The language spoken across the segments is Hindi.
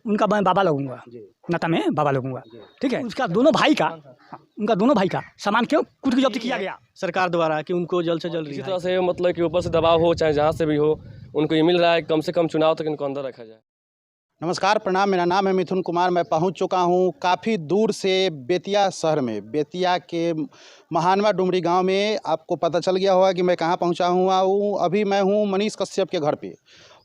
उनका मैं बाबा लगूंगा, नाता में बाबा लगूंगा, ठीक है। उसका दोनों भाई का, उनका दोनों भाई का सामान क्यों कुछ जब्त किया गया सरकार द्वारा कि उनको जल्द से जल्द इसी तरह से मतलब कि ऊपर से दबाव हो चाहे जहाँ से भी हो, उनको ये मिल रहा है कम से कम चुनाव तक इनको अंदर रखा जाए। नमस्कार, प्रणाम। मेरा नाम है मिथुन कुमार। मैं पहुंच चुका हूं काफ़ी दूर से बेतिया शहर में। बेतिया के महानवा डुमरी गांव में आपको पता चल गया होगा कि मैं कहां पहुंचा हुआ हूं। अभी मैं हूं मनीष कश्यप के घर पे।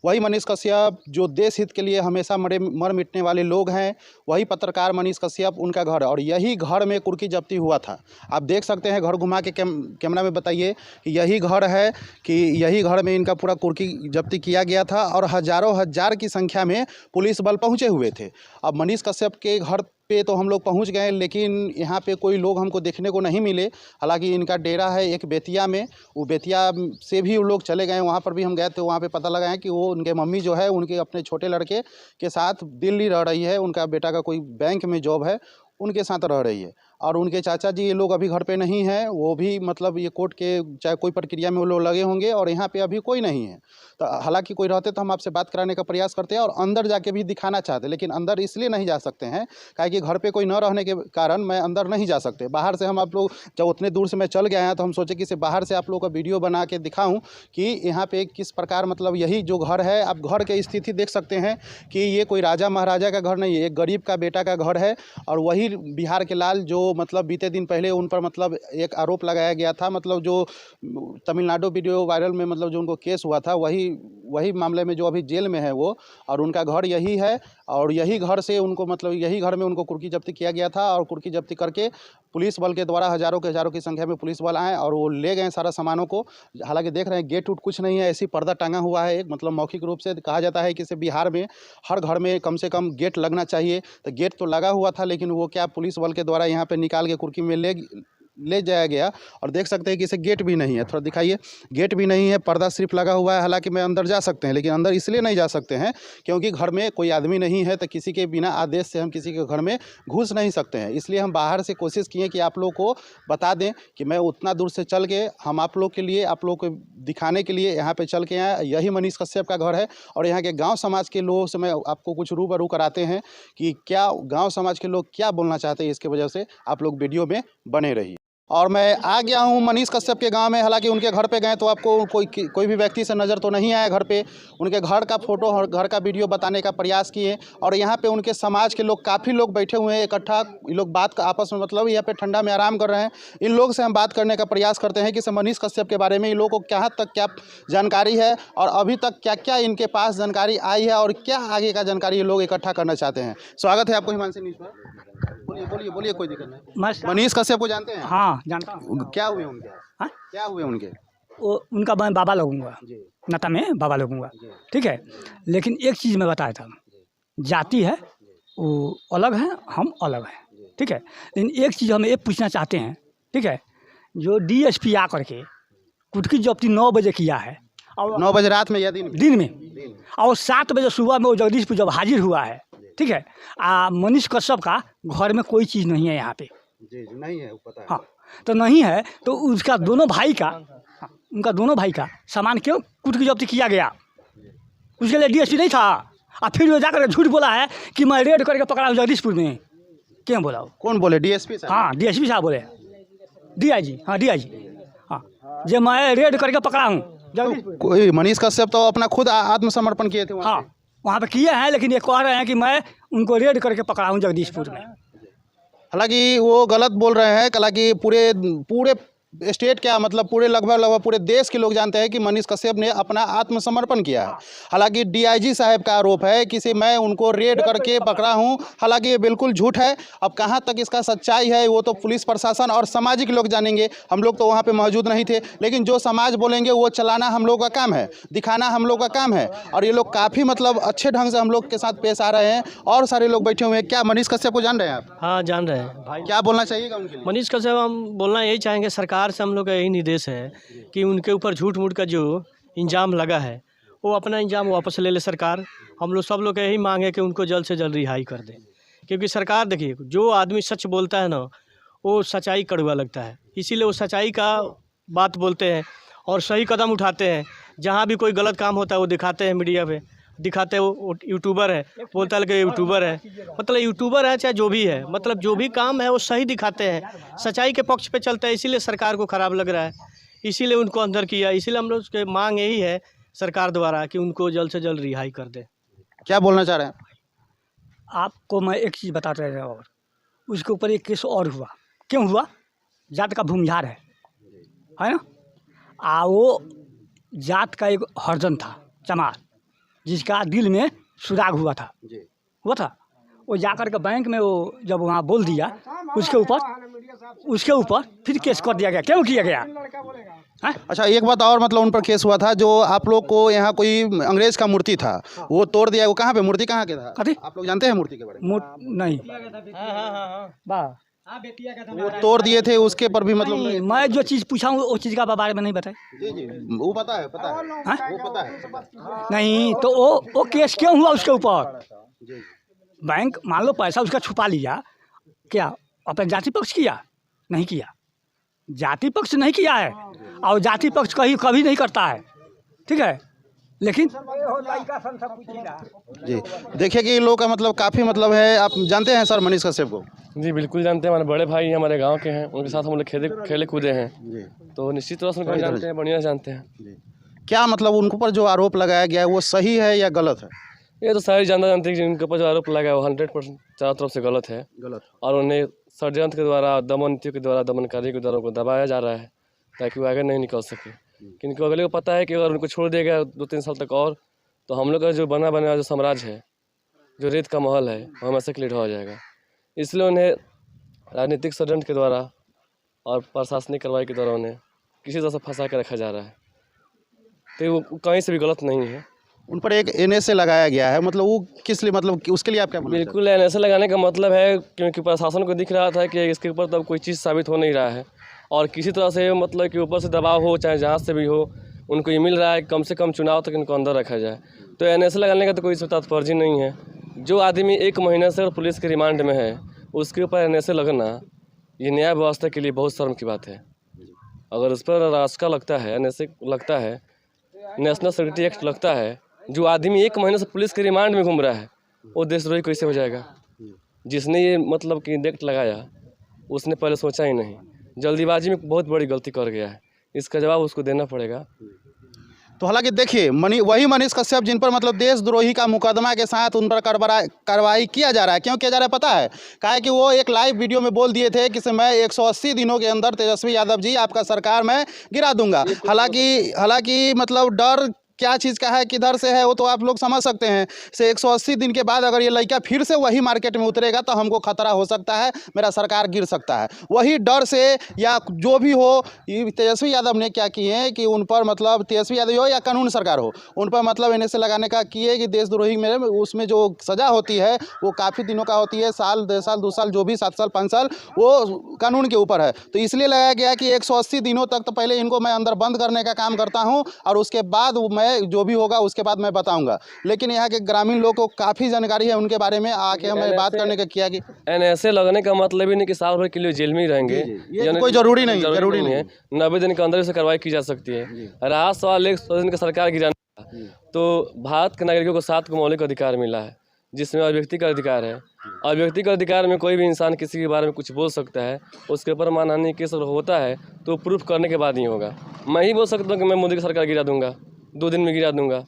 वही मनीष कश्यप जो देश हित के लिए हमेशा मर मिटने वाले लोग हैं, वही पत्रकार मनीष कश्यप, उनका घर है। और यही घर में कुर्की जब्ती हुआ था। आप देख सकते हैं, घर घुमा के कैमरा में बताइए कि यही घर है, कि यही घर में इनका पूरा कुर्की जब्ती किया गया था और हज़ारों हजार की संख्या में पुलिस बल पहुंचे हुए थे। अब मनीष कश्यप के घर पे तो हम लोग पहुंच गए, लेकिन यहाँ पे कोई लोग हमको देखने को नहीं मिले। हालांकि इनका डेरा है एक बेतिया में, वो बेतिया से भी वो लोग चले गए। वहाँ पर भी हम गए तो वहाँ पे पता लगा है कि वो उनके मम्मी जो है उनके अपने छोटे लड़के के साथ दिल्ली रह रही है। उनका बेटा का कोई बैंक में जॉब है, उनके साथ रह रही है। और उनके चाचा जी ये लोग अभी घर पे नहीं हैं, वो भी मतलब ये कोर्ट के चाहे कोई प्रक्रिया में वो लोग लगे होंगे, और यहाँ पे अभी कोई नहीं है। तो हालांकि कोई रहते तो हम आपसे बात कराने का प्रयास करते हैं और अंदर जाके भी दिखाना चाहते, लेकिन अंदर इसलिए नहीं जा सकते हैं काहे कि घर पे कोई न रहने के कारण मैं अंदर नहीं जा सकते। बाहर से हम आप लोग जब उतने दूर से मैं चल गया हैं तो हम सोचे कि इसे बाहर से आप लोग का वीडियो बना के दिखाऊँ कि यहाँ पर किस प्रकार मतलब यही जो घर है, आप घर की स्थिति देख सकते हैं कि ये कोई राजा महाराजा का घर नहीं है, एक गरीब का बेटा का घर है। और वही बिहार के लाल जो मतलब बीते दिन पहले उन पर मतलब एक आरोप लगाया गया था, मतलब जो तमिलनाडु वीडियो वायरल में मतलब जो उनको केस हुआ था, वही मामले में जो अभी जेल में है वो, और उनका घर यही है। और यही घर से उनको मतलब यही घर में उनको कुर्की जब्ती किया गया था। और कुर्की जब्ती करके पुलिस बल के द्वारा हज़ारों की संख्या में पुलिस बल आए और वो ले गए सारा सामानों को। हालांकि देख रहे हैं गेट उट कुछ नहीं है, ऐसी पर्दा टांगा हुआ है। एक मतलब मौखिक रूप से कहा जाता है कि इसे बिहार में हर घर में कम से कम गेट लगना चाहिए, तो गेट तो लगा हुआ था, लेकिन वो क्या पुलिस बल के द्वारा यहाँ पे निकाल के कुर्की में ले जाया गया। और देख सकते हैं कि इसे गेट भी नहीं है, थोड़ा दिखाइए, गेट भी नहीं है, पर्दा सिर्फ लगा हुआ है। हालांकि मैं अंदर जा सकते हैं, लेकिन अंदर इसलिए नहीं जा सकते हैं क्योंकि घर में कोई आदमी नहीं है, तो किसी के बिना आदेश से हम किसी के घर में घुस नहीं सकते हैं। इसलिए हम बाहर से कोशिश किए कि आप लोग को बता दें कि मैं उतना दूर से चल के हम आप लोग के लिए, आप लोग को दिखाने के लिए यहाँ पर चल के आए। यही मनीष कश्यप का घर है और यहाँ के गाँव समाज के लोगों से मैं आपको कुछ रूबरू कराते हैं कि क्या गाँव समाज के लोग क्या बोलना चाहते हैं। इसके वजह से आप लोग वीडियो में बने रहिए। और मैं आ गया हूँ मनीष कश्यप के गांव में। हालांकि उनके घर पे गए तो आपको कोई भी व्यक्ति से नज़र तो नहीं आया घर पे। उनके घर का फोटो और घर का वीडियो बताने का प्रयास किए। और यहाँ पे उनके समाज के लोग, काफ़ी लोग बैठे हुए हैं इकट्ठा। ये लोग बात का आपस में मतलब यहाँ पे ठंडा में आराम कर रहे हैं। इन लोग से हम बात करने का प्रयास करते हैं कि मनीष कश्यप के बारे में इन लोगों को कहाँ तक क्या जानकारी है और अभी तक क्या क्या इनके पास जानकारी आई है और क्या आगे का जानकारी ये लोग इकट्ठा करना चाहते हैं। स्वागत है आपको हिमांशु न्यूज़ पर। बोलिए, कोई दिक्कत नहीं। मनीष कश्यप को जानते हैं? हाँ, जानता हूँ। क्या हुए उनके? हाँ, क्या हुए उनके? वो उनका मैं बाबा लगूंगा, नाता में बाबा लगूंगा, ठीक है। लेकिन एक चीज़ मैं बताया था, जाति है वो अलग है, हम अलग हैं, ठीक है। लेकिन एक चीज़ हम ये पूछना चाहते हैं, ठीक है, जो DSP आ करके कुर्की जब्ती 9 बजे किया है, और 9 बजे रात में या दिन में, और 7 बजे सुबह में वो जगदीशपुर जब हाजिर हुआ है, ठीक है। मनीष कश्यप का घर में कोई चीज़ नहीं है यहाँ पे। जी नहीं है, पता है। हाँ, तो नहीं है तो उसका दोनों भाई का, उनका दोनों भाई का सामान क्यों कुर्की जब्ती किया गया? उसके लिए DSP नहीं था। और फिर वो जाकर झूठ बोला है कि मैं रेड करके पकड़ा हूँ जगदीशपुर में। क्यों बोला? कौन बोले? DSP साहब? हाँ, DSP साहब बोले, DIG, हाँ DIG, हाँ, जो मैं रेड करके पकड़ा हूँ जगदीशपुर। कोई मनीष कश्यप तो अपना खुद आत्मसमर्पण किए थे। हाँ, वहाँ पे किए हैं, लेकिन ये कह रहे हैं कि मैं उनको रेड करके पकड़ा हूँ जगदीशपुर में। हालांकि वो गलत बोल रहे हैं। हालांकि पूरे स्टेट क्या मतलब पूरे लगभग पूरे देश के लोग जानते हैं कि मनीष कश्यप ने अपना आत्मसमर्पण किया है। हालांकि DIG साहब का आरोप है कि मैं उनको रेड करके पकड़ा हूं। हालांकि ये बिल्कुल झूठ है। अब कहां तक इसका सच्चाई है वो तो पुलिस प्रशासन और सामाजिक लोग जानेंगे। हम लोग तो वहां पे मौजूद नहीं थे, लेकिन जो समाज बोलेंगे वो चलाना हम लोग का काम है, दिखाना हम लोग का काम है। और ये लोग काफ़ी मतलब अच्छे ढंग से हम लोग के साथ पेश आ रहे हैं और सारे लोग बैठे हुए हैं। क्या मनीष कश्यप को जान रहे हैं आप? हाँ, जान रहे हैं भाई। क्या बोलना चाहिएगा उनके लिए? मनीष कश्यप हम बोलना यही चाहेंगे, सरकार से हम लोग का यही निर्देश है कि उनके ऊपर झूठ मूठ का जो इंजाम लगा है वो अपना इंजाम वापस ले ले सरकार। हम लोग सब लोग का यही मांग है कि उनको जल्द से जल्द रिहाई कर दें, क्योंकि सरकार देखिए, जो आदमी सच बोलता है ना वो सच्चाई कड़वा लगता है, इसीलिए वो सच्चाई का बात बोलते हैं और सही कदम उठाते हैं। जहाँ भी कोई गलत काम होता है वो दिखाते हैं मीडिया पे। दिखाते हैं वो यूट्यूबर है, बोलता है कि यूट्यूबर है, मतलब यूट्यूबर है चाहे जो भी है, मतलब जो भी काम है वो सही दिखाते हैं, सच्चाई के पक्ष पे चलते हैं। इसीलिए सरकार को ख़राब लग रहा है, इसीलिए उनको अंदर किया। इसीलिए हम लोग की मांग यही है सरकार द्वारा कि उनको जल्द से जल्द रिहाई कर दे। क्या बोलना चाह रहे हैं? आपको मैं एक चीज़ बताता रहा और उसके ऊपर एक केस और हुआ। क्यों हुआ? जात का भूमिहार है ना। वो जात का एक हरजन था चमार, जिसका दिल में सुराग हुआ था वो जाकर के बैंक में वो जब वहाँ बोल दिया, उसके ऊपर फिर केस कर दिया गया। क्यों किया गया? अच्छा, एक बात और, मतलब उन पर केस हुआ था जो आप लोग को यहाँ कोई अंग्रेज का मूर्ति था वो तोड़ दिया। वो कहाँ पे मूर्ति कहाँ के था? आप लोग जानते हैं मूर्ति के बारे में? नहीं, वो तोड़ दिए थे, उसके पर भी मतलब नहीं, मैं जो चीज़ पूछा हूँ वो चीज़ का बारे में नहीं बताए। जी वो पता है वो पता है नहीं तो वो केस क्यों हुआ उसके ऊपर? बैंक मान लो पैसा उसका छुपा लिया, क्या अपने जाति पक्ष किया? नहीं किया, जाति पक्ष नहीं किया है, और जाति पक्ष कभी नहीं करता है, ठीक है। लेकिन जी देखिए कि इन लोगों का मतलब काफ़ी मतलब है। आप जानते हैं सर मनीष कश्यप को? जी बिल्कुल जानते हैं, हमारे बड़े भाई हमारे गांव के हैं, उनके साथ हम लोग खेले कूदे हैं जी। तो निश्चित रूप से उनको जानते हैं, बढ़िया जानते हैं। क्या मतलब उनके ऊपर जो आरोप लगाया गया है वो सही है या गलत है? ये तो सारी जानते हैं कि जिनके ऊपर जो आरोप लगा है वो 100% चारों तरफ से गलत है, और उन्हें षड्यंत्र के द्वारा, दमन नीतियों के द्वारा, दमनकारी के द्वारा उनको दबाया जा रहा है ताकि वो आगे नहीं निकल सके। क्योंकि अगले को पता है कि अगर उनको छोड़ दिया गया 2-3 साल तक और, तो हम लोग का जो बना जो साम्राज्य है, जो रेत का महल है, वो हमेशा के लिए ढह जाएगा। इसलिए उन्हें राजनीतिक षड्यंत्र के द्वारा और प्रशासनिक कार्रवाई के द्वारा उन्हें किसी तरह से फंसा के रखा जा रहा है, तो वो कहीं से भी गलत नहीं है। उन पर एक NSA लगाया गया है, मतलब वो किस लिए, मतलब उसके लिए आप क्या बोलना चाहते हैं? बिल्कुल NSA लगाने का मतलब है क्योंकि प्रशासन को दिख रहा था कि इसके ऊपर तब कोई चीज़ साबित हो नहीं रहा है, और किसी तरह से मतलब कि ऊपर से दबाव हो, चाहे जहाँ से भी हो, उनको ये मिल रहा है कम से कम चुनाव तक इनको अंदर रखा जाए। तो NSA लगाने का तो कोई तात्पर्य नहीं है। जो आदमी 1 महीने से पुलिस के रिमांड में है उसके ऊपर NSA लगना, ये न्याय व्यवस्था के लिए बहुत शर्म की बात है। अगर उस पर रास्का लगता है, NSA लगता है, नेशनल सिक्योरिटी एक्ट लगता है, जो आदमी 1 महीने से पुलिस के रिमांड में घूम रहा है वो देशद्रोही कैसे हो जाएगा? जिसने ये मतलब कि एक्ट लगाया उसने पहले सोचा ही नहीं, जल्दीबाजी में बहुत बड़ी गलती कर गया है, इसका जवाब उसको देना पड़ेगा। तो हालांकि देखिए वही मनीष कश्यप जिन पर मतलब देशद्रोही का मुकदमा के साथ उन पर कार्रवाई किया जा रहा है। क्यों किया जा रहा है पता है? काहे कि वो एक लाइव वीडियो में बोल दिए थे कि मैं 180 दिनों के अंदर तेजस्वी यादव जी आपका सरकार मैं गिरा दूंगा। हालांकि मतलब डर क्या चीज़ का है, किधर से है, वो तो आप लोग समझ सकते हैं। से 180 दिन के बाद अगर ये लड़का फिर से वही मार्केट में उतरेगा तो हमको खतरा हो सकता है, मेरा सरकार गिर सकता है। वही डर से या जो भी हो, ये तेजस्वी यादव ने क्या किए हैं कि उन पर मतलब तेजस्वी यादव हो या कानून सरकार हो, उन पर मतलब NSA लगाने का किए कि देशद्रोही में उसमें जो सज़ा होती है वो काफ़ी दिनों का होती है, साल 1.5 साल 2 साल जो भी 7 साल 5 साल, वो कानून के ऊपर है। तो इसलिए लगाया गया कि 180 दिनों तक तो पहले इनको मैं अंदर बंद करने का काम करता हूँ, और उसके बाद मैं जो भी होगा उसके बाद मैं बताऊंगा। लेकिन यहाँ के ग्रामीण लोगों को काफ़ी जानकारी है उनके बारे में, आके हमें बात करने का किया कि NSA लगने का मतलब ही नहीं कि साल भर के लिए जेल में ही रहेंगे, ये कोई जरूरी नहीं है। 90 दिन के अंदर से कार्रवाई की जा सकती है। रहा सवाल 100 दिन का सरकार गिराने का, तो भारत के नागरिकों को 7 मौलिक अधिकार मिला है, जिसमें अभिव्यक्ति का अधिकार है। अभिव्यक्ति का अधिकार में कोई भी इंसान किसी के बारे में कुछ बोल सकता है, उसके ऊपर मानहानि केस होता है तो प्रूफ करने के बाद ही होगा। मैं ही बोल सकता हूँ कि मैं मोदी की सरकार गिरा दूंगा, 2 दिन में गिरा दूंगा,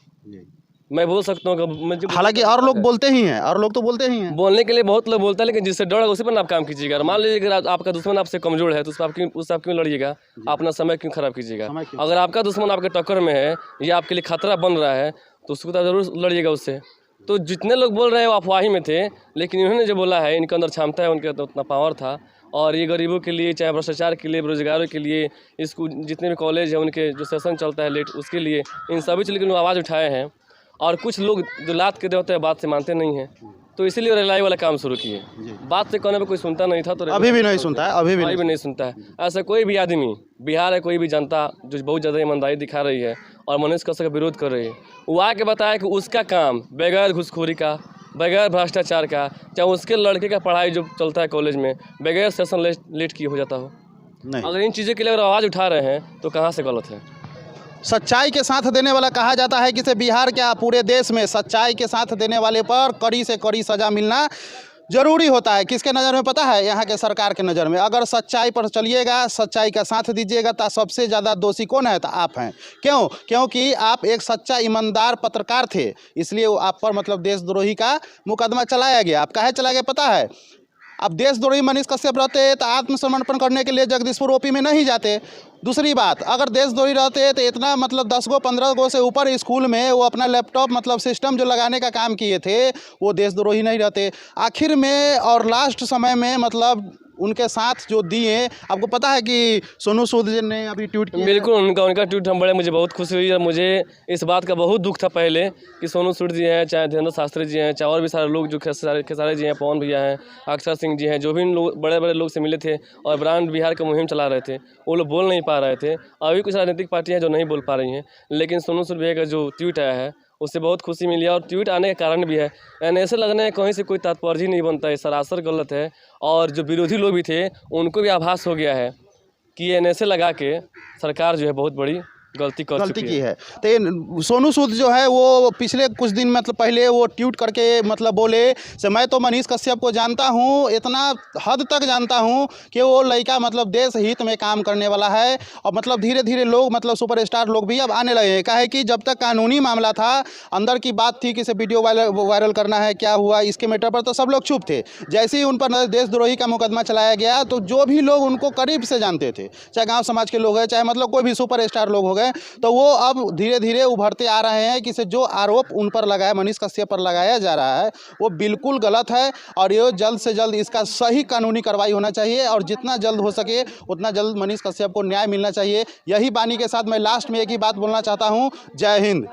मैं बोल सकता हूँ। हालांकि और लोग बोलते ही हैं, और लोग तो बोलते ही हैं, बोलने के लिए बहुत लोग बोलते हैं, लेकिन जिससे डर है उसी पर आप काम कीजिएगा। मान लीजिए अगर आपका दुश्मन आपसे कमजोर है तो उससे आप क्यों लड़िएगा, अपना समय क्यों खराब कीजिएगा? अगर आपका दुश्मन आपके टक्कर में है या आपके लिए खतरा बन रहा है तो उसको तो जरूर लड़िएगा उससे। तो जितने लोग बोल रहे हैं वो अफवाही में थे, लेकिन इन्होंने जो बोला है इनके अंदर क्षमता है, उनके तो उतना पावर था। और ये गरीबों के लिए, चाहे भ्रष्टाचार के लिए, बेरोजगारों के लिए, स्कूल जितने भी कॉलेज है उनके जो सेशन चलता है लेट, उसके लिए, इन सभी चीज़ के लिए आवाज़ उठाए हैं। और कुछ लोग जो लात के देते हैं बात से मानते नहीं हैं, तो इसीलिए रिलाई वाला काम शुरू किए। बात से कहने पर कोई सुनता नहीं था, तो अभी भी नहीं सुनता है, अभी भी नहीं सुनता है। ऐसा कोई भी आदमी, बिहार है कोई भी जनता जो बहुत ज़्यादा ईमानदारी दिखा रही है और मनीष कश्यप का विरोध कर रही है, वो आके बताया कि उसका काम बगैर घूसखोरी का, बगैर भ्रष्टाचार का, चाहे उसके लड़के का पढ़ाई जो चलता है कॉलेज में बगैर सेशन लेट किए हो जाता हो। अगर इन चीज़ों के लिए अगर आवाज़ उठा रहे हैं तो कहाँ से गलत है? सच्चाई के साथ देने वाला कहा जाता है कि इसे बिहार क्या पूरे देश में सच्चाई के साथ देने वाले पर कड़ी से कड़ी सज़ा मिलना जरूरी होता है। किसके नज़र में पता है? यहाँ के सरकार के नज़र में। अगर सच्चाई पर चलिएगा, सच्चाई का साथ दीजिएगा तो सबसे ज़्यादा दोषी कौन है? तो आप हैं। क्यों? क्योंकि आप एक सच्चा ईमानदार पत्रकार थे, इसलिए वो आप पर मतलब देशद्रोही का मुकदमा चलाया गया। आप काहे चलाया गया पता है? अब देशद्रोही मनीष कश्यप रहते तो आत्मसमर्पण करने के लिए जगदीशपुर ओपी में नहीं जाते। दूसरी बात, अगर देशद्रोही रहते तो इतना मतलब 10 गो 15 गो से ऊपर स्कूल में वो अपना लैपटॉप मतलब सिस्टम जो लगाने का काम किए थे, वो देशद्रोही नहीं रहते। आखिर में और लास्ट समय में मतलब उनके साथ जो दिए, आपको पता है कि सोनू सूद जी ने अभी ट्वीट किया। बिल्कुल, उनका ट्वीट हम बड़े, मुझे बहुत खुशी हुई और मुझे इस बात का बहुत दुख था पहले कि सोनू सूद जी हैं, चाहे धीरेन्द्र शास्त्री जी हैं, चाहे और भी सारे लोग जो खेसारी जी हैं, पवन भैया हैं, अक्षर सिंह जी हैं, जो भी लोग बड़े बड़े लोग से मिले थे और ब्रांड बिहार की मुहिम चला रहे थे, वो लोग बोल नहीं पा रहे थे। अभी कुछ राजनीतिक पार्टियाँ जो नहीं बोल पा रही हैं, लेकिन सोनू सूद भैया का जो ट्वीट आया है उससे बहुत खुशी मिली और ट्वीट आने का कारण भी है। यानी ऐसे लगने है कहीं से कोई तात्पर्य ही नहीं बनता है, सरासर गलत है। और जो विरोधी लोग भी थे उनको भी आभास हो गया है कि एनएसए लगा के सरकार जो है बहुत बड़ी गलती की है। तो ये सोनू सूद जो है वो पिछले कुछ दिन मतलब पहले वो ट्वीट करके मतलब बोले से मैं तो मनीष कश्यप को जानता हूँ, इतना हद तक जानता हूँ कि वो लड़का मतलब देश हित में काम करने वाला है। और मतलब धीरे धीरे लोग मतलब सुपरस्टार लोग भी अब आने लगे हैं। काहे कि जब तक कानूनी मामला था, अंदर की बात थी कि इसे वीडियो वायरल करना है, क्या हुआ इसके मैटर पर, तो सब लोग चुप थे। जैसे ही उन पर देशद्रोही का मुकदमा चलाया गया तो जो भी लोग उनको करीब से जानते थे, चाहे गाँव समाज के लोग हैं, चाहे मतलब कोई भी सुपरस्टार लोग हो गए, तो वो अब धीरे धीरे उभरते आ रहे हैं कि जो आरोप उन पर लगाया, मनीष कश्यप पर लगाया जा रहा है, वो बिल्कुल गलत है। और ये जल्द से जल्द इसका सही कानूनी कार्रवाई होना चाहिए और जितना जल्द हो सके उतना जल्द मनीष कश्यप को न्याय मिलना चाहिए। यही बानी के साथ मैं लास्ट में एक ही बात बोलना चाहता हूँ। जय हिंद।